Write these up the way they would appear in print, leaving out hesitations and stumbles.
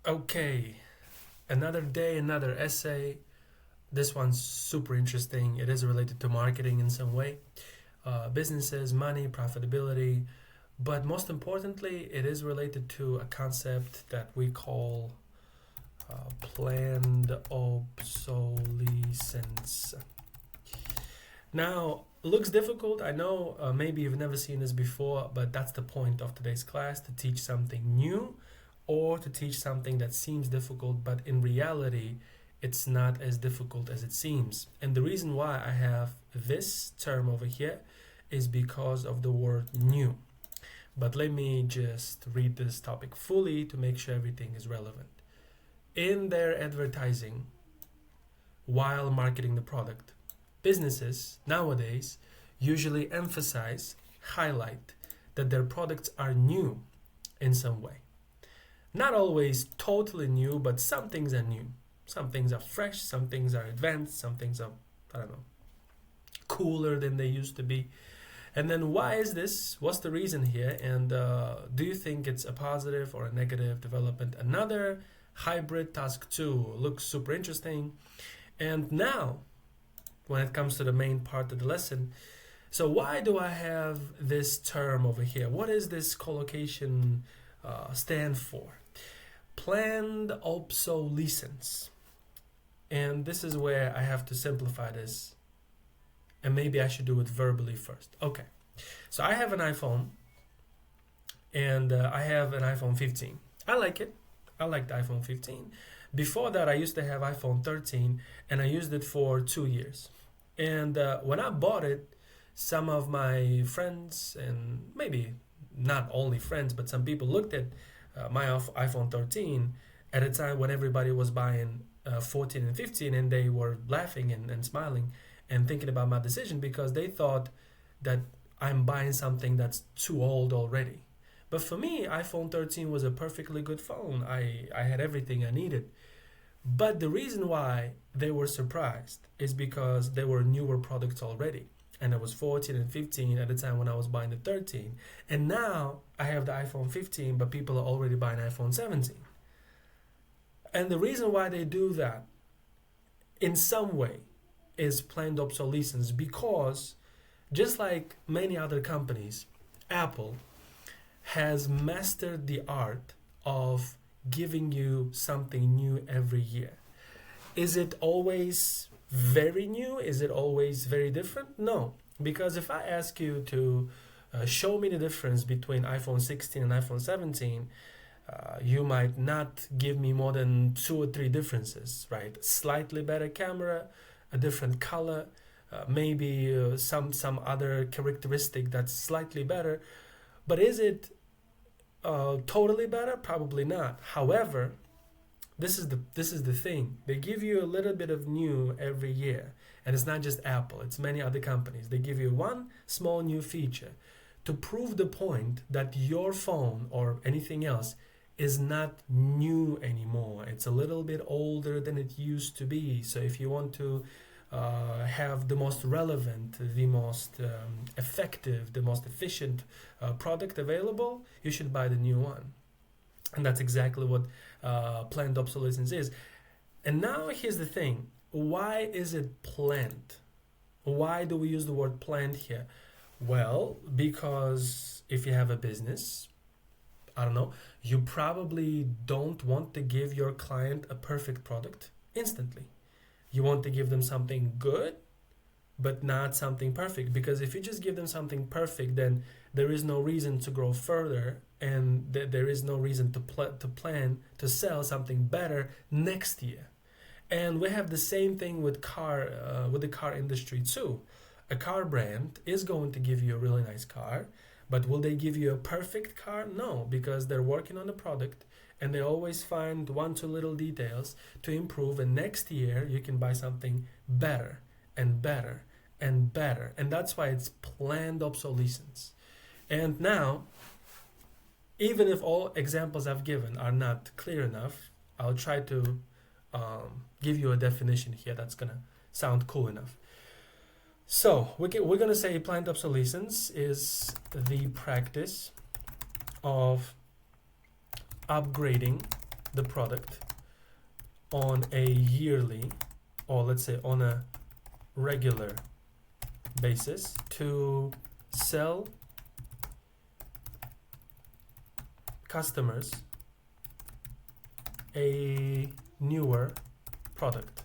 Okay, another day, another essay. This one's super interesting. It is related to marketing in some way, businesses, money, profitability, but most importantly, it is related to a concept that we call planned obsolescence. Now, looks difficult. I know maybe you've never seen this before, but that's the point of today's class, to teach something new or to teach something that seems difficult, but in reality, it's not as difficult as it seems. And the reason why I have this term over here is because of the word new. But let me just read this topic fully to make sure everything is relevant. In their advertising, while marketing the product, businesses nowadays usually emphasize, highlight that their products are new in some way. Not always totally new, but some things are new. Some things are fresh, some things are advanced, some things are, I don't know, cooler than they used to be. And then why is this? What's the reason here? And do you think it's a positive or a negative development? Another hybrid task 2 looks super interesting. And now, when it comes to the main part of the lesson, so why do I have this term over here? What is this collocation stand for? Planned obsolescence. And this is where I have to simplify this. And maybe I should do it verbally first. Okay. So I have an iPhone. And I have an iPhone 15. I like it. I like the iPhone 15. Before that, I used to have iPhone 13. And I used it for 2 years. And when I bought it, some of my friends, and maybe not only friends, but some people looked at my iPhone 13 at a time when everybody was buying 14 and 15, and they were laughing and smiling and thinking about my decision because they thought that I'm buying something that's too old already. But for me, iPhone 13 was a perfectly good phone. I had everything I needed. But the reason why they were surprised is because they were newer products already. And I was 14 and 15 at the time when I was buying the 13. And now I have the iPhone 15, but people are already buying iPhone 17. And the reason why they do that, in some way, is planned obsolescence, because just like many other companies, Apple has mastered the art of giving you something new every year. Is it always very new? Is it always very different? No, because if I ask you to show me the difference between iPhone 16 and iPhone 17, you might not give me more than 2 or 3 differences, right? Slightly better camera, a different color, maybe some other characteristic that's slightly better. But is it totally better? Probably not. However, this is the thing. They give you a little bit of new every year, and it's not just Apple. It's many other companies. They give you one small new feature to prove the point that your phone or anything else is not new anymore. It's a little bit older than it used to be. So if you want to have the most relevant, the most effective, the most efficient product available, you should buy the new one. And that's exactly what planned obsolescence is. And now here's the thing. Why is it planned? Why do we use the word planned here? Well, because if you have a business, I don't know, you probably don't want to give your client a perfect product instantly. You want to give them something good, but not something perfect. Because if you just give them something perfect, then there is no reason to grow further, and there is no reason to plan to sell something better next year. And we have the same thing with the car industry too. A car brand is going to give you a really nice car, but will they give you a perfect car? No, because they're working on the product and they always find 1 2 little details to improve, and next year you can buy something better and better and better. And that's why it's planned obsolescence. And now, even if all examples I've given are not clear enough, I'll try to give you a definition here that's gonna sound cool enough. So we're gonna say planned obsolescence is the practice of upgrading the product on a yearly, or let's say on a regular basis, to sell customers a newer product.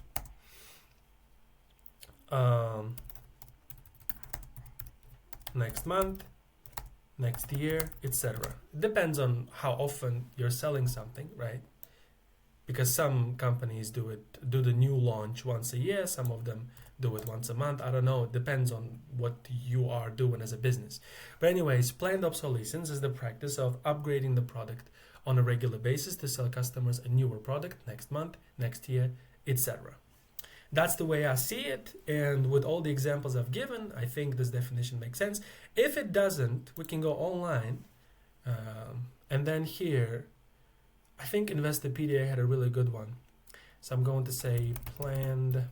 Next month, next year, etc. It depends on how often you're selling something, right? Because some companies do the new launch once a year, some of them do it once a month. I don't know, it depends on what you are doing as a business. But anyways, planned obsolescence is the practice of upgrading the product on a regular basis to sell customers a newer product next month, next year, etc. That's the way I see it, and with all the examples I've given, I think this definition makes sense. If it doesn't, we can go online, and then here, I think Investopedia had a really good one. So I'm going to say planned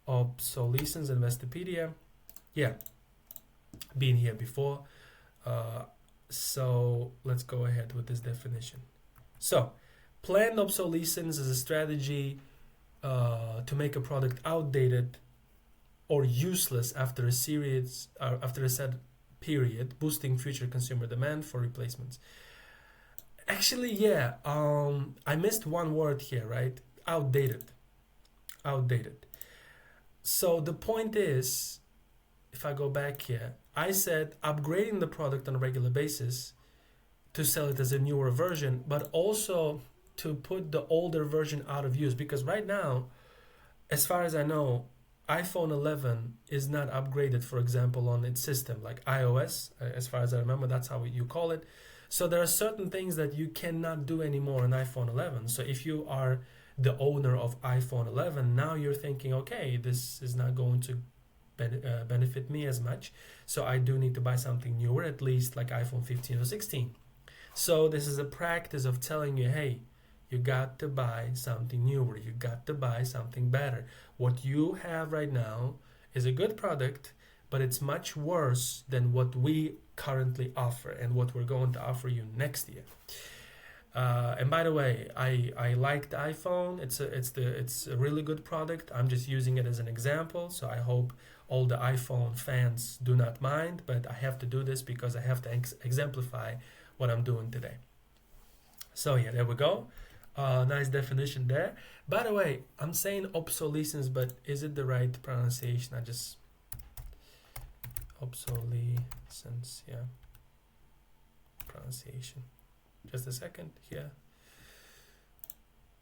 obsolescence, Investopedia. Yeah, been here before. So let's go ahead with this definition. So planned obsolescence is a strategy to make a product outdated or useless after a set period, boosting future consumer demand for replacements. Actually, yeah, I missed one word here, right? Outdated. So the point is, if I go back here, I said upgrading the product on a regular basis to sell it as a newer version, but also to put the older version out of use, because right now, as far as I know, iPhone 11 is not upgraded, for example, on its system, like iOS, as far as I remember, that's how you call it. So there are certain things that you cannot do anymore on iPhone 11. So if you are the owner of iPhone 11, now you're thinking, okay, this is not going to benefit me as much, so I do need to buy something newer, at least like iPhone 15 or 16. So this is a practice of telling you, hey, you got to buy something newer, you got to buy something better. What you have right now is a good product, but it's much worse than what we currently offer and what we're going to offer you next year. And by the way, I like the iPhone. It's a really good product. I'm just using it as an example, so I hope all the iPhone fans do not mind, but I have to do this because I have to exemplify what I'm doing today. So yeah, there we go. Nice definition there. By the way, I'm saying obsolescence, but is it the right pronunciation? I just obsolescence, yeah, pronunciation. Just a second here.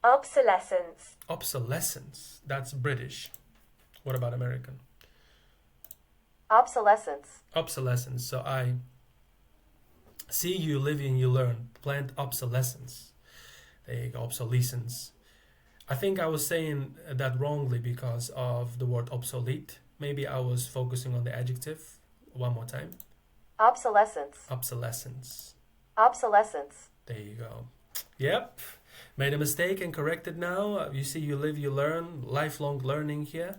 Obsolescence. Obsolescence. That's British. What about American? Obsolescence. Obsolescence. So I see, you live and you learn. Planned obsolescence. There you go. Obsolescence. I think I was saying that wrongly because of the word obsolete. Maybe I was focusing on the adjective. One more time. Obsolescence. Obsolescence. Obsolescence. There you go. Yep. Made a mistake and corrected now. You see, you live, you learn. Lifelong learning here.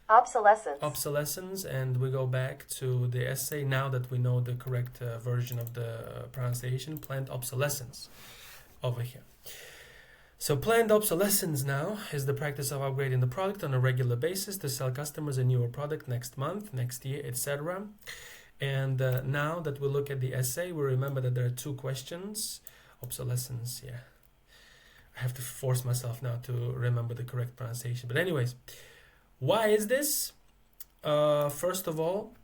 Obsolescence. Obsolescence. And we go back to the essay now that we know the correct version of the pronunciation. Planned obsolescence over here. So planned obsolescence now is the practice of upgrading the product on a regular basis to sell customers a newer product next month, next year, etc. And now that we look at the essay, we remember that there are two questions. Obsolescence, yeah. I have to force myself now to remember the correct pronunciation. But anyways, why is this? First of all,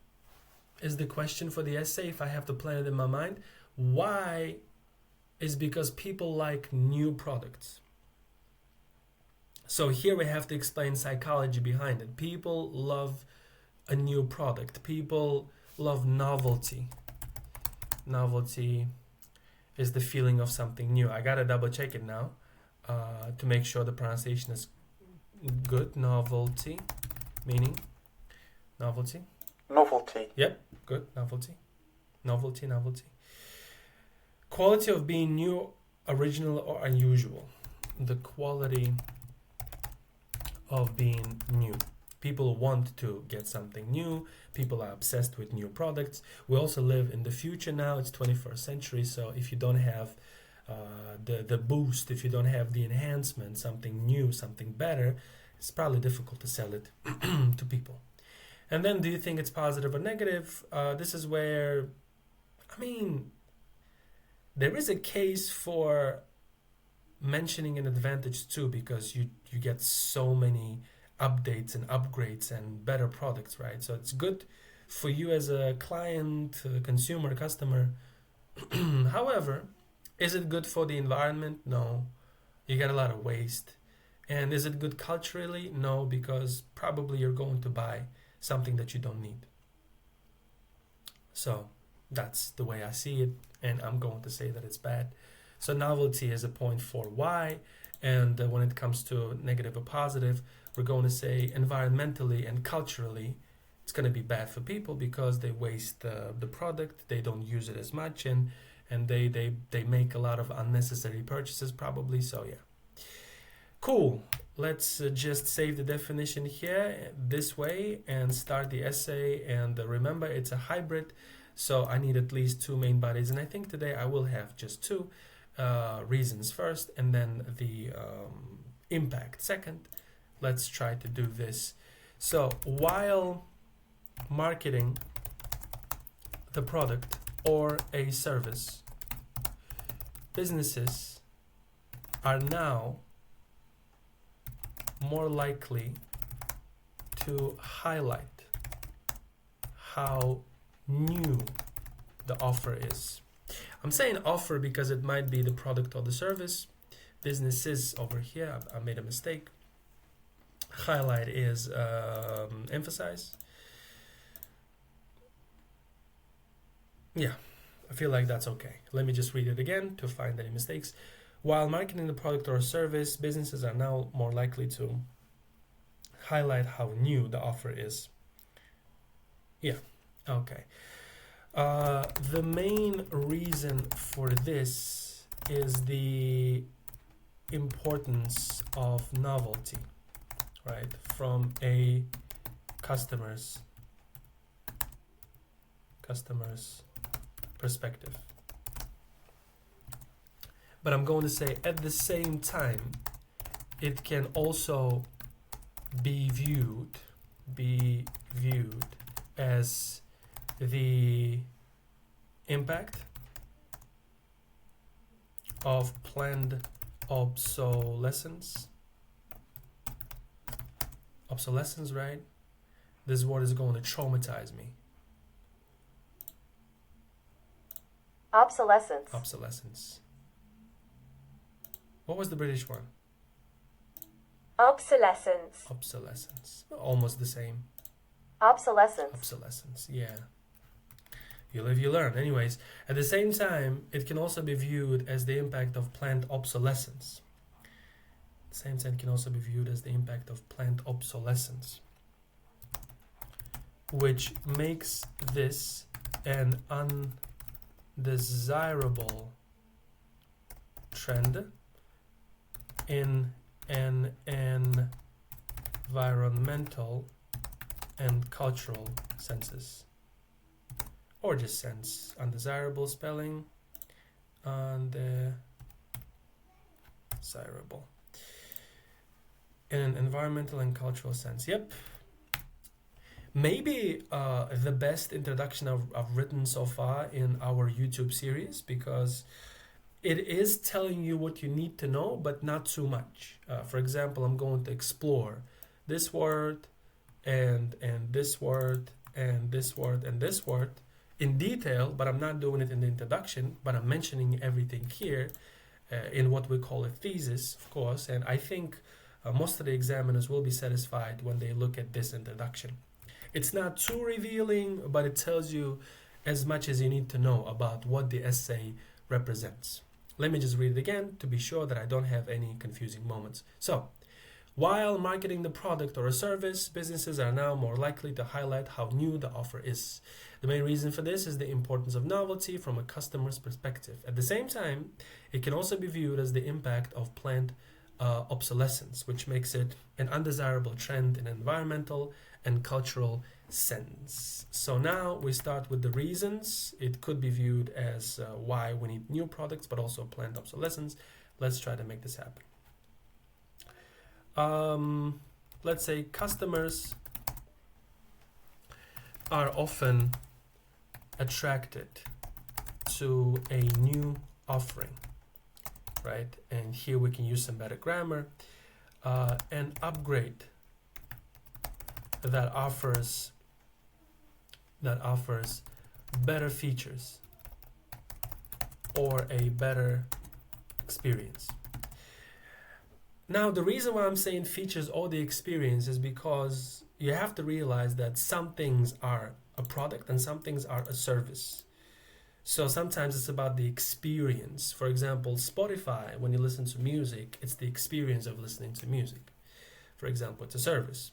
is the question for the essay, if I have to plan it in my mind. Why is because people like new products. So here we have to explain psychology behind it. People love a new product. People love novelty. Novelty is the feeling of something new. I gotta double check it now to make sure the pronunciation is good. Novelty, meaning novelty. Novelty. Yep, good. Novelty. Quality of being new, original, or unusual. The quality of being new. People want to get something new. People are obsessed with new products. We also live in the future now. It's 21st century. So if you don't have the boost, if you don't have the enhancement, something new, something better, it's probably difficult to sell it to people. And then, do you think it's positive or negative? This is where, I mean, there is a case for mentioning an advantage too, because you get so many updates and upgrades and better products, right? So it's good for you as a client, consumer, customer. However, is it good for the environment? No. You get a lot of waste. And is it good culturally? No, because probably you're going to buy something that you don't need. So that's the way I see it, and I'm going to say that it's bad. So novelty is a point for why, and when it comes to negative or positive, we're going to say environmentally and culturally, it's going to be bad for people because they waste the product, they don't use it as much, and they make a lot of unnecessary purchases probably. So yeah, cool. Let's just save the definition here this way and start the essay. And remember, it's a hybrid, so I need at least two main bodies, and I think today I will have just two. Reasons first, and then the impact second. Let's try to do this. So while marketing the product or a service, businesses are now more likely to highlight how new the offer is. I'm saying offer because it might be the product or the service. Businesses over here, I made a mistake. Highlight is emphasize. Yeah, I feel like that's okay. Let me just read it again to find any mistakes. While marketing the product or service, businesses are now more likely to highlight how new the offer is. Yeah, okay. The main reason for this is the importance of novelty, right? From a customer's perspective. But I'm going to say at the same time, it can also be viewed as the impact of planned obsolescence, right? This word is going to traumatize me. Obsolescence. What was the British one? Obsolescence. Almost the same. Obsolescence. Yeah. You live, you learn. Anyways, at the same time, it can also be viewed as the impact of planned obsolescence. At the same time, it can also be viewed as the impact of planned obsolescence, which makes this an undesirable trend in an environmental and cultural senses. Or just sense. Undesirable spelling. Undesirable. In an environmental and cultural sense. Yep. Maybe the best introduction I've written so far in our YouTube series, because it is telling you what you need to know, but not too much. For example, I'm going to explore this word and this word and this word and this word in detail, but I'm not doing it in the introduction, but I'm mentioning everything here in what we call a thesis, of course, and I think most of the examiners will be satisfied when they look at this introduction. It's not too revealing, but it tells you as much as you need to know about what the essay represents. Let me just read it again to be sure that I don't have any confusing moments. So, while marketing the product or a service, businesses are now more likely to highlight how new the offer is. The main reason for this is the importance of novelty from a customer's perspective. At the same time, it can also be viewed as the impact of planned obsolescence, which makes it an undesirable trend in environmental and cultural sense. So now we start with the reasons. It could be viewed as why we need new products, but also planned obsolescence. Let's try to make this happen. Let's say customers are often attracted to a new offering, right? And here we can use some better grammar. An upgrade that offers better features or a better experience. Now, the reason why I'm saying features or the experience is because you have to realize that some things are a product and some things are a service. So sometimes it's about the experience. For example, Spotify, when you listen to music, it's the experience of listening to music. For example, it's a service.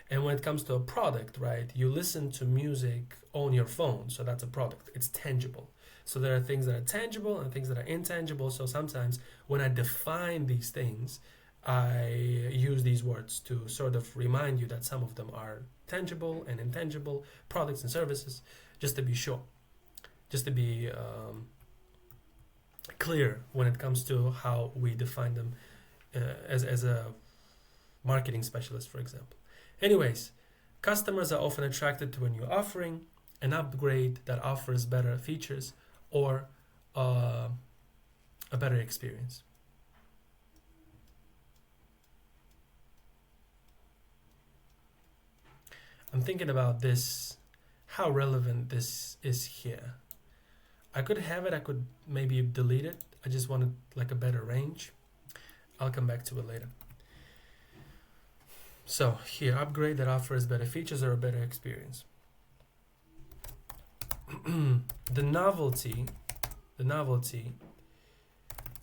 And when it comes to a product, right, you listen to music on your phone, so that's a product. It's tangible. So there are things that are tangible and things that are intangible. So sometimes when I define these things, I use these words to sort of remind you that some of them are tangible and intangible products and services, just to be sure, just to be clear when it comes to how we define them as a marketing specialist, for example. Anyways, customers are often attracted to a new offering, an upgrade that offers better features, or a better experience. I'm thinking about this, how relevant this is here. I could have it, I could maybe delete it. I just wanted like a better range. I'll come back to it later. So here, upgrade that offers better features or a better experience. The novelty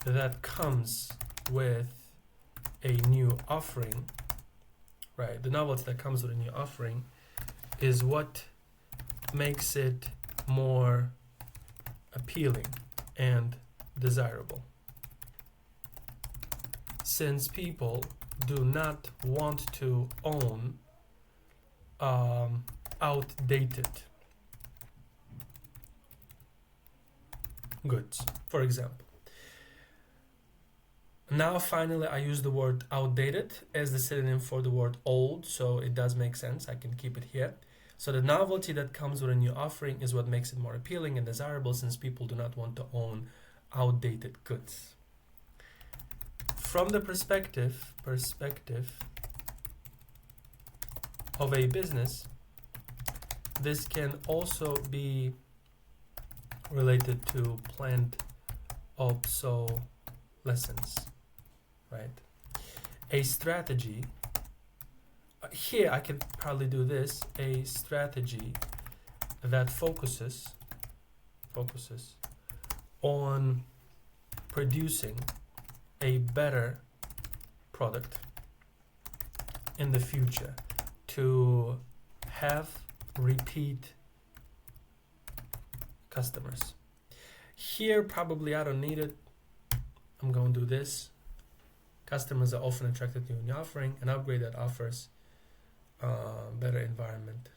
that comes with a new offering, right? The novelty that comes with a new offering is what makes it more appealing and desirable. Since people do not want to own outdated goods, for example. Now finally I use the word outdated as the synonym for the word old, so it does make sense. I can keep it here. So the novelty that comes with a new offering is what makes it more appealing and desirable, since people do not want to own outdated goods. From the perspective of a business, this can also be related to planned obsolescence, right? A strategy, here I can probably do this, a strategy that focuses on producing a better product in the future to have repeat customers. Here probably I don't need it. I'm going to do this. Customers are often attracted to a new offering, an upgrade that offers better environment,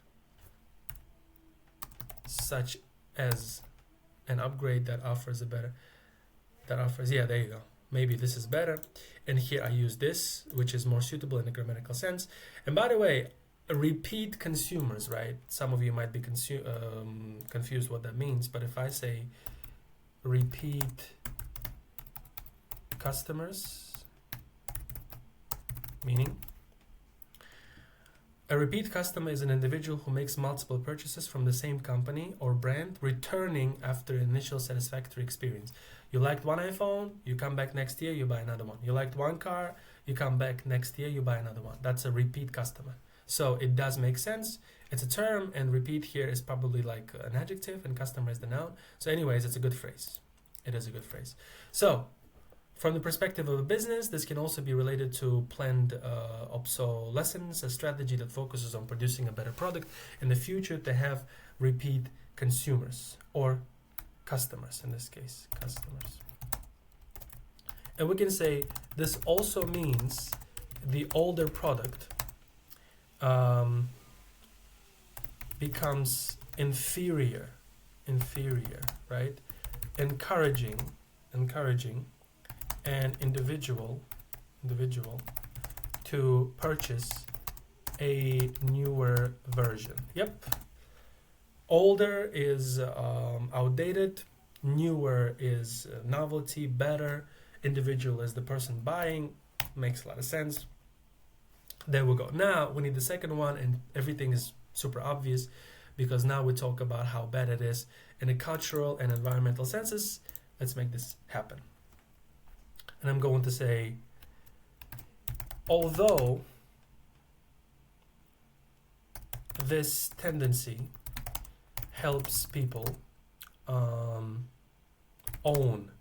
such as an upgrade that offers yeah, there you go. Maybe this is better. And here I use this, which is more suitable in a grammatical sense. And by the way, repeat consumers, right? Some of you might be confused what that means, but if I say repeat customers, meaning a repeat customer is an individual who makes multiple purchases from the same company or brand, returning after initial satisfactory experience. You liked one iPhone, you come back next year, you buy another one. You liked one car, you come back next year, you buy another one. That's a repeat customer. So it does make sense. It's a term, and repeat here is probably like an adjective, and customer is the noun. So anyways, it's a good phrase. It is a good phrase. So from the perspective of a business, this can also be related to planned obsolescence, a strategy that focuses on producing a better product in the future to have repeat consumers or customers, in this case, customers. And we can say this also means the older product becomes inferior, right? Encouraging an individual to purchase a newer version. Yep. Older is outdated, newer is novelty, better. Individual is the person buying. Makes a lot of sense. There we go. Now we need the second one, and everything is super obvious because now we talk about how bad it is in the cultural and environmental senses. Let's make this happen. And I'm going to say, although this tendency helps people own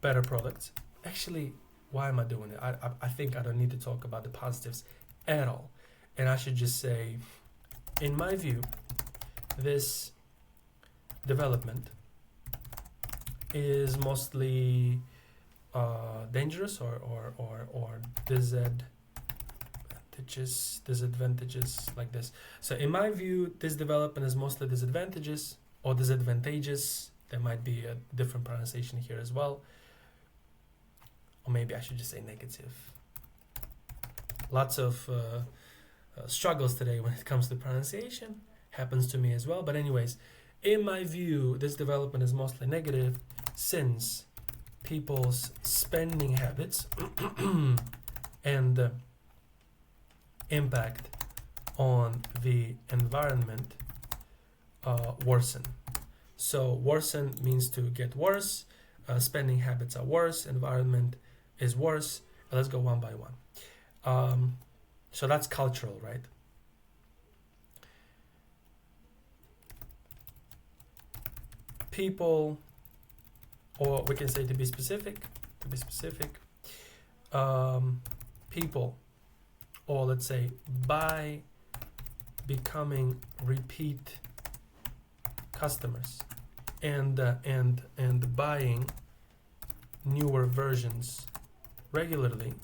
better products. Actually, why am I doing it? I think I don't need to talk about the positives at all. And I should just say, in my view, this development is mostly dangerous or disadvantages like this. So in my view, this development is mostly disadvantageous or disadvantageous. There might be a different pronunciation here as well. Or maybe I should just say negative. Lots of struggles today when it comes to pronunciation. Happens to me as well. But anyways, in my view, this development is mostly negative since people's spending habits and impact on the environment worsen. So worsen means to get worse. Spending habits are worse. Environment is worse. Let's go one by one. So that's cultural, right? People, or we can say to be specific, people, or let's say by becoming repeat customers and buying newer versions regularly,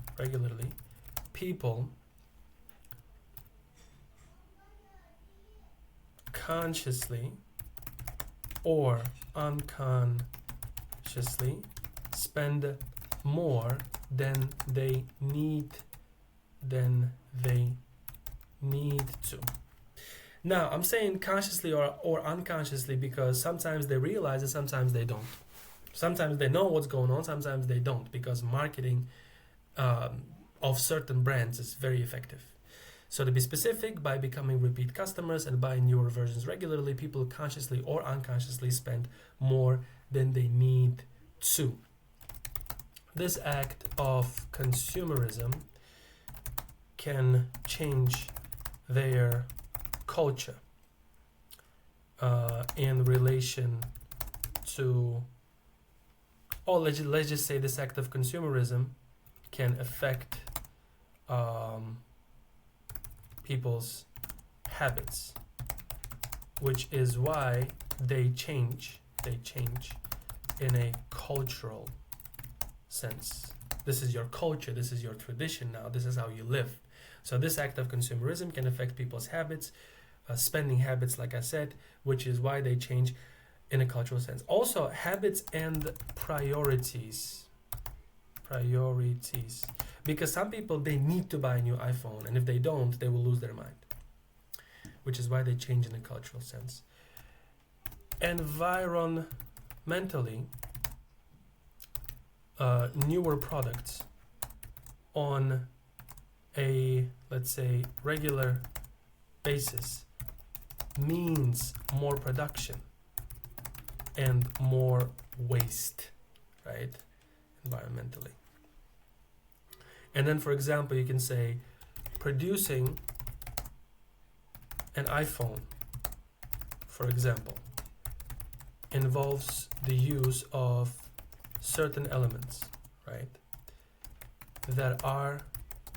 people consciously or unconsciously spend more than they need to. Now, I'm saying consciously or unconsciously because sometimes they realize it, sometimes they don't. Sometimes they know what's going on, sometimes they don't, because marketing of certain brands is very effective. So to be specific, by becoming repeat customers and buying newer versions regularly, people consciously or unconsciously spend more than they need to. This act of consumerism can change their culture in relation to, or let's just say this act of consumerism can affect people's habits, which is why they change in a cultural sense. This is your culture, this is your tradition now, this is how you live. So this act of consumerism can affect people's habits, spending habits, like I said, which is why they change in a cultural sense. Also, habits and priorities. Because some people, they need to buy a new iPhone, and if they don't, they will lose their mind, which is why they change in a cultural sense. Environmentally, newer products on a, let's say, regular basis means more production and more waste, right? Environmentally. And then, for example, you can say producing an iPhone, for example, involves the use of certain elements, right, that are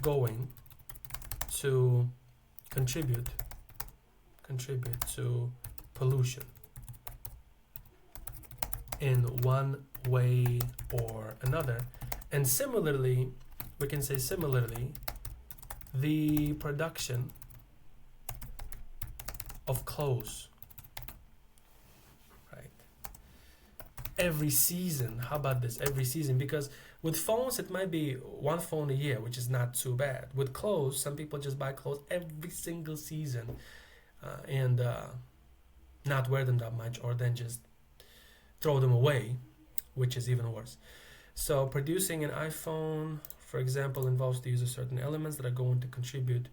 going to contribute to pollution in one way or another. And similarly, we can say the production of clothes, right? Every season, how about this? Every season, because with phones, it might be one phone a year, which is not too bad. With clothes, some people just buy clothes every single season and not wear them that much, or then just throw them away, which is even worse. So producing an iPhone, for example, involves the use of certain elements that are going to contribute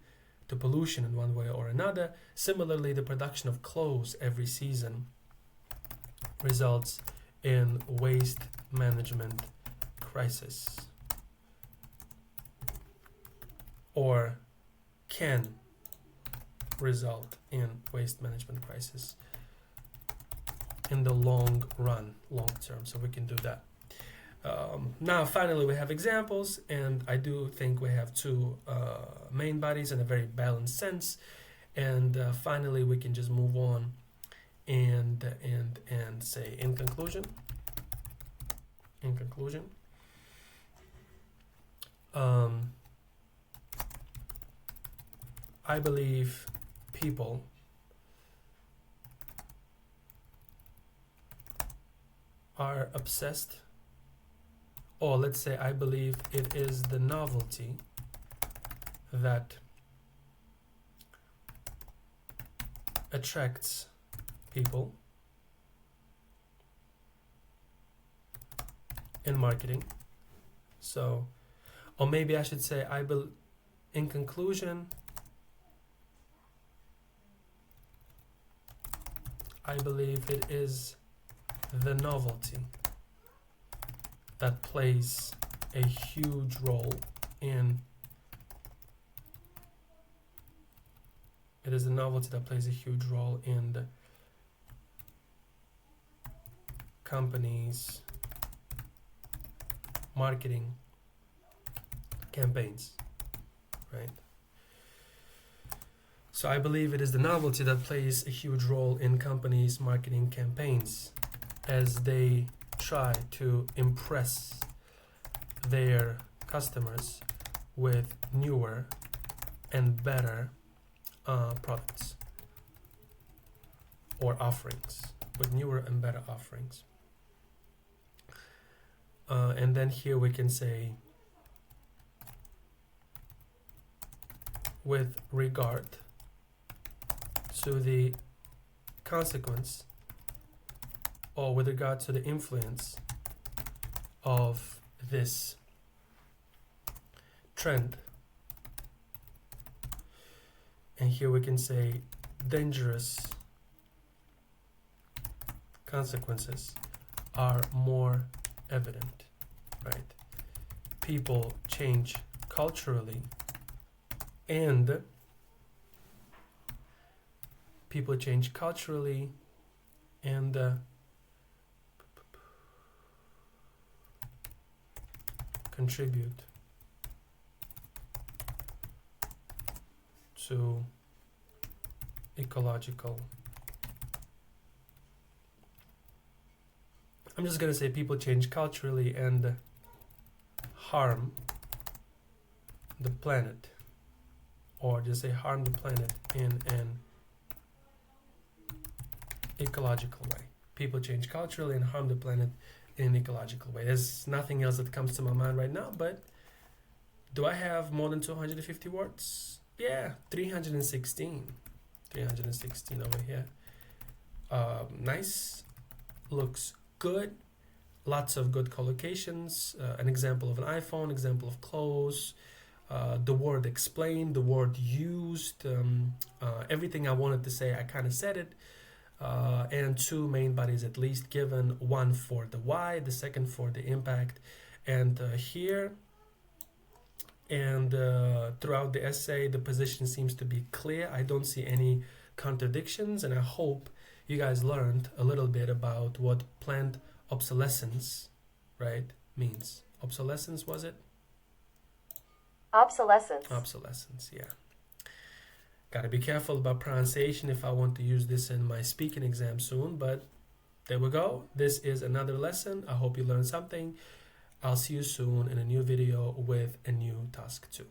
to pollution in one way or another. Similarly, the production of clothes every season results in waste management crisis, or can result in waste management crisis in the long term. So we can do that. Now, finally, we have examples, and I do think we have two main bodies in a very balanced sense. And finally, we can just move on and say, in conclusion, I believe people are obsessed, or let's say I believe it is the novelty that attracts people in marketing. So, or maybe I should say, in conclusion, I believe it is the novelty that plays a huge role in the companies' marketing campaigns, right? So I believe it is the novelty that plays a huge role in companies' marketing campaigns as they try to impress their customers with newer and better products or offerings, and then here we can say, with regard to the consequence, or with regard to the influence of this trend, and here we can say dangerous consequences are more evident, right? People change culturally, and contribute to ecological. I'm just going to say people change culturally and harm the planet, or just say harm the planet in an ecological way. People change culturally and harm the planet in an ecological way. There's nothing else that comes to my mind right now, but do I have more than 250 words? Yeah, 316 over here. Nice, looks good, lots of good collocations, an example of an iPhone, example of clothes, the word explained, the word used, everything I wanted to say, I kind of said it, and two main bodies at least given, one for the why, the second for the impact, and here and throughout the essay the position seems to be clear. I don't see any contradictions, and I hope you guys learned a little bit about what planned obsolescence, right, means. Obsolescence, was it? Obsolescence, yeah. Gotta be careful about pronunciation if I want to use this in my speaking exam soon, but there we go. This is another lesson. I hope you learned something. I'll see you soon in a new video with a new task too.